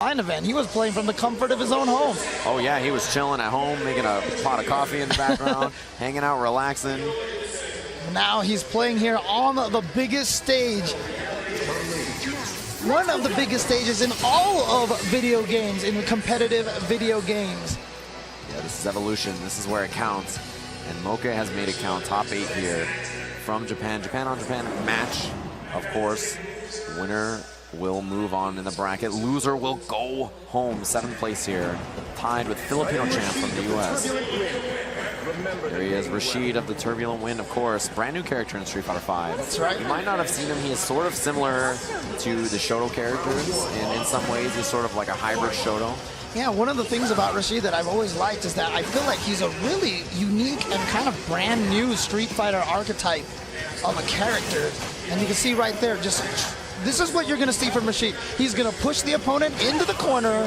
line event. He was playing from the comfort of his own home. Oh yeah, he was chilling at home, making a pot of coffee in the background, hanging out, relaxing. Now he's playing here on the biggest stage. One of the biggest stages in all of video games, in competitive video games. Yeah, this is Evolution. This is where it counts. And MOKE has made it count. Top 8 here from Japan. Japan on Japan match, of course. Winner will move on in the bracket. Loser will go home. 7th place here. Tied with Filipino champ from the US. There he is, Rashid of the Turbulent Wind, of course. Brand new character in Street Fighter V. That's right. You might not have seen him. He is sort of similar to the Shoto characters. And in some ways, he's sort of like a hybrid Shoto. Yeah, one of the things about Rashid that I've always liked is that I feel like he's a really unique and kind of brand new Street Fighter archetype of a character. And you can see right there, just this is what you're going to see from Rashid. He's going to push the opponent into the corner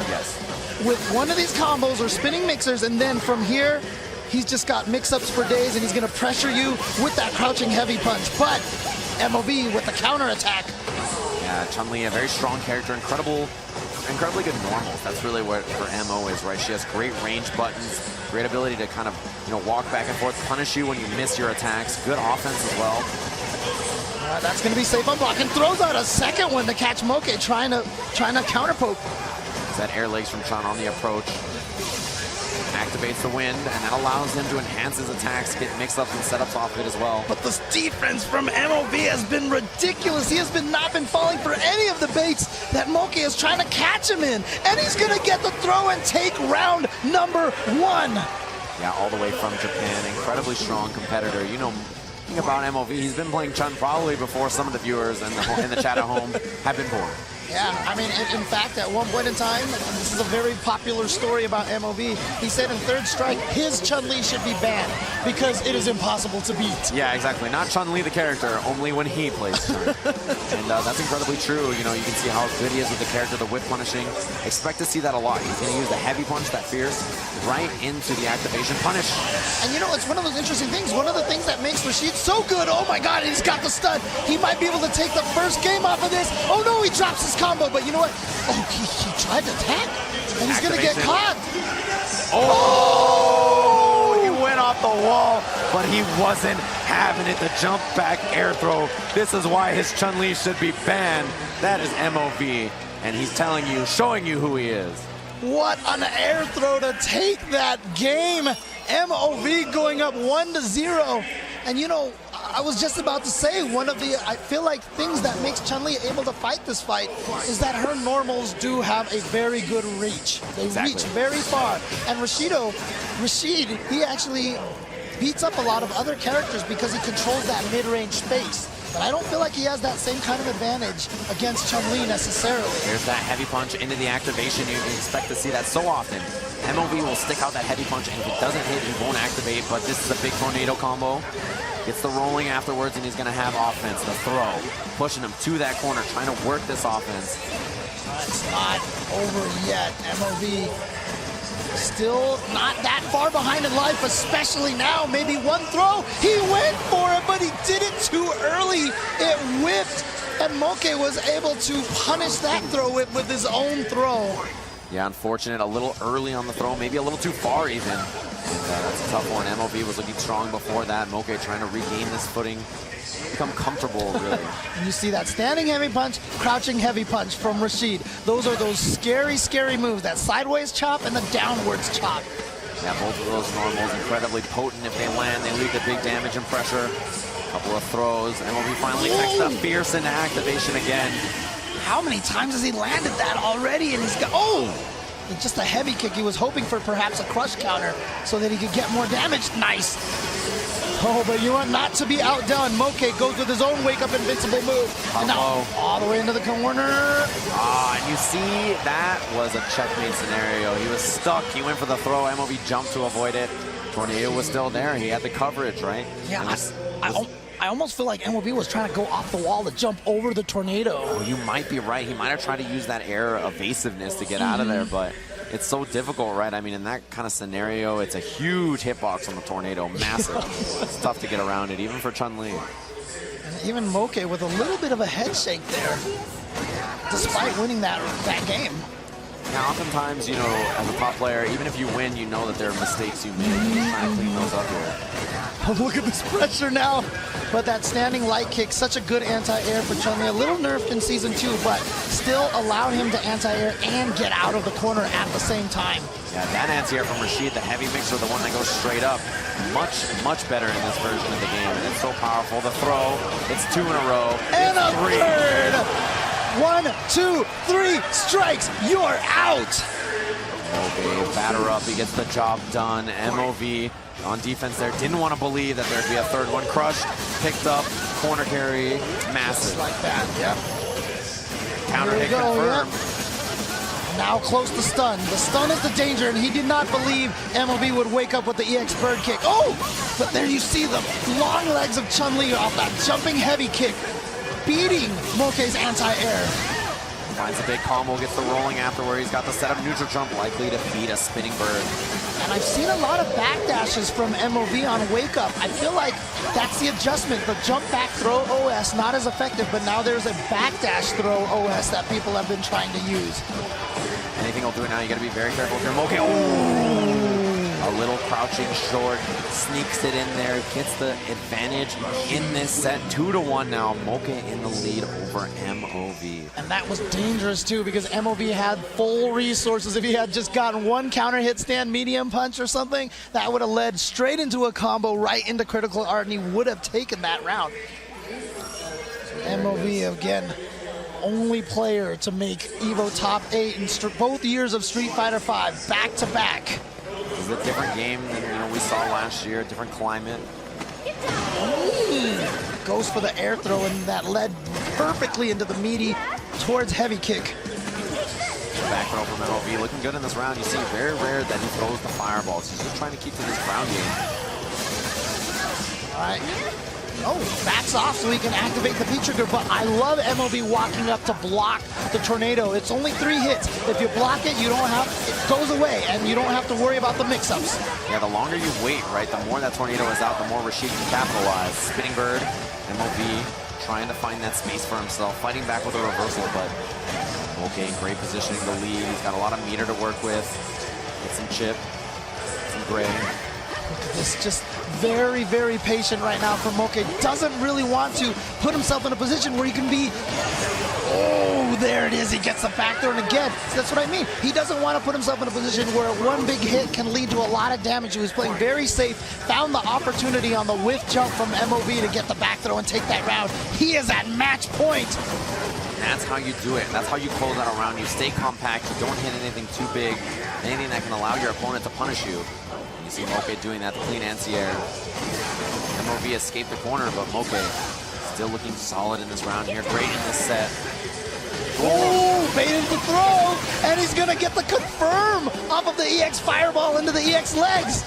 with one of these combos or spinning mixers, and then from here, he's just got mix-ups for days, and he's going to pressure you with that crouching heavy punch. But MOV with the counter attack. Yeah, Chun-Li, a very strong character, incredibly good normals. That's really what her MO is, right? She has great range buttons, great ability to kind of, you know, walk back and forth, punish you when you miss your attacks. Good offense as well. That's going to be safe on block, and throws out a second one to catch MOKE, trying to counter poke. That air legs from Chun on the approach. Activates the wind, and that allows him to enhance his attacks, get mix-ups and setups off of it as well. But this defense from MOV has been ridiculous. He has not been falling for any of the baits that MOKE is trying to catch him in. And he's going to get the throw and take round number 1. Yeah, all the way from Japan. Incredibly strong competitor. You know, thinking about MOV, he's been playing Chun probably before some of the viewers in the chat at home have been born. Yeah, I mean, in fact, at one point in time, this is a very popular story about MOV. He said in Third Strike, his Chun-Li should be banned because it is impossible to beat. Yeah, exactly. Not Chun-Li the character, only when he plays Chun. And that's incredibly true. You know, you can see how good he is with the character, the whip punishing. Expect to see that a lot. He's going to use the heavy punch, that fierce, right into the activation punish. And you know, it's one of those interesting things. One of the things that makes Rashid so good, oh my God, he's got the stun. He might be able to take the first game off of this. Oh no, he drops his combo, but you know what? Oh, he tried to attack, and he's going to get caught. Oh, he went off the wall, but he wasn't having it. The jump back air throw. This is why his Chun-Li should be banned. That is MOV, and he's telling you, showing you who he is. What an air throw to take that game. MOV going up 1-0. And you know, I was just about to say, I feel like things that makes Chun-Li able to fight this fight is that her normals do have a very good reach. They reach very far. And Rashid, he actually beats up a lot of other characters because he controls that mid-range space. But I don't feel like he has that same kind of advantage against Chun-Li necessarily. Here's that heavy punch into the activation. You can expect to see that so often. MOV will stick out that heavy punch, and if it doesn't hit, he won't activate, but this is a big tornado combo. Gets the rolling afterwards, and he's going to have offense, the throw. Pushing him to that corner, trying to work this offense. It's not over yet. MOV still not that far behind in life, especially now. Maybe one throw. He went for it, but he did it too early. It whipped, and MOKE was able to punish that throw with his own throw. Yeah, unfortunate. A little early on the throw, maybe a little too far even. And that's a tough one. MOV was looking strong before that. MOKE trying to regain this footing, become comfortable, really. And you see that standing heavy punch, crouching heavy punch from Rashid. Those are those scary, scary moves. That sideways chop and the downwards chop. Yeah, both of those normals incredibly potent. If they land, they lead to big damage and pressure. Couple of throws. MOV finally takes the fierce into activation again. How many times has he landed that already? And he's got, it's just a heavy kick. He was hoping for perhaps a crush counter so that he could get more damage. Nice. Oh, but you want not to be outdone. MOKE goes with his own wake-up invincible move. And now all the way into the corner. And you see, that was a checkmate scenario. He was stuck. He went for the throw. MOV jumped to avoid it. Tornado was still there. He had the coverage, right? Yeah, I almost feel like MOV was trying to go off the wall to jump over the tornado. Oh, you might be right. He might have tried to use that air evasiveness to get out of there, but it's so difficult, right? I mean, in that kind of scenario, it's a huge hitbox on the tornado, massive. It's tough to get around it, even for Chun-Li. And even MOKE with a little bit of a head shake there, despite winning that game. Yeah, oftentimes, you know, as a top player, even if you win, you know that there are mistakes you made. You're trying to clean those up here. Look at this pressure now. But that standing light kick, such a good anti-air for Chun-Li. A little nerfed in Season 2, but still allowed him to anti-air and get out of the corner at the same time. Yeah, that anti-air from RASHID, the heavy mixer, the one that goes straight up, much better in this version of the game. And it's so powerful. The throw, it's 2 in a row. And a three. third. 1, 2, 3 strikes. You're out. MOKE, batter up. He gets the job done. MOV on defense there. Didn't want to believe that there'd be a third one. Crushed, picked up, corner carry, massive. Just like that, yep. Counter hit confirmed. Yep. Now close to stun. The stun is the danger, and he did not believe MOV would wake up with the EX bird kick. Oh! But there you see the long legs of Chun-Li off that jumping heavy kick, beating MOKE's anti-air. Finds a big combo, gets the rolling afterward. He's got the setup neutral jump, likely to beat a spinning bird. And I've seen a lot of backdashes from MOV on Wake Up. I feel like that's the adjustment. The jump back throw OS, not as effective, but now there's a backdash throw OS that people have been trying to use. Anything will do it now. You got to be very careful if you're MOKE. Ooh. A little crouching short, sneaks it in there, gets the advantage in this set. 2-1 now. MOKE in the lead over MOV. And that was dangerous too, because MOV had full resources. If he had just gotten one counter hit stand medium punch or something, that would have led straight into a combo right into critical art, and he would have taken that round. MOV again, only player to make EVO top 8 in both years of Street Fighter V, back to back. This is a different game than we saw last year, different climate. Goes for the air throw, and that led perfectly into the meaty towards heavy kick. Back throw from MOV, looking good in this round. You see very rare that he throws the fireballs. He's just trying to keep to this ground game. All right. Oh, backs off so he can activate the P trigger, but I love MOV walking up to block the tornado. It's only 3 hits. If you block it, you don't have, it goes away, and you don't have to worry about the mix-ups. Yeah, the longer you wait, right, the more that tornado is out, the more RASHID can capitalize. Spinning bird, MOV trying to find that space for himself, fighting back with a reversal, but MOKE in great positioning to lead. He's got a lot of meter to work with. Get some chip, some gray. Look at this, just very, very patient right now for MOKE. Doesn't really want to put himself in a position where he can be, oh, there it is, he gets the back throw, and again, that's what I mean. He doesn't want to put himself in a position where one big hit can lead to a lot of damage. He was playing very safe, found the opportunity on the whiff jump from MOV to get the back throw and take that round. He is at match point. That's how you do it. That's how you close out a round. You stay compact, you don't hit anything too big, anything that can allow your opponent to punish you. You see MOKE doing that, the clean anti-air. MOV escaped the corner, but MOKE still looking solid in this round here. Great in this set. Oh, baited the throw, and he's gonna get the confirm off of the EX fireball into the EX legs.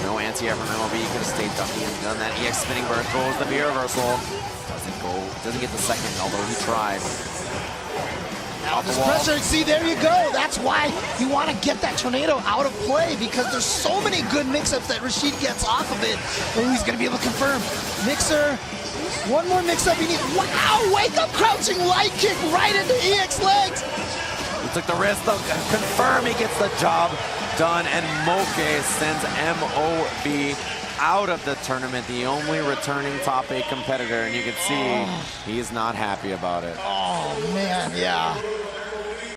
No anti-air from MOV. He could have stayed ducky and done that. EX spinning bird throws the V reversal. Doesn't go, doesn't get the second, although he tried. Now this pressure, see, there you go. That's why you want to get that tornado out of play, because there's so many good mix-ups that RASHID gets off of it. Oh, he's going to be able to confirm. Mixer, one more mix-up you need. Wow, wake up crouching light kick right into EX legs. He took the risk, though. Confirm he gets the job done, and MOKE sends MOV out of the tournament, the only returning top 8 competitor, and you can see he's not happy about it. Oh, man, yeah.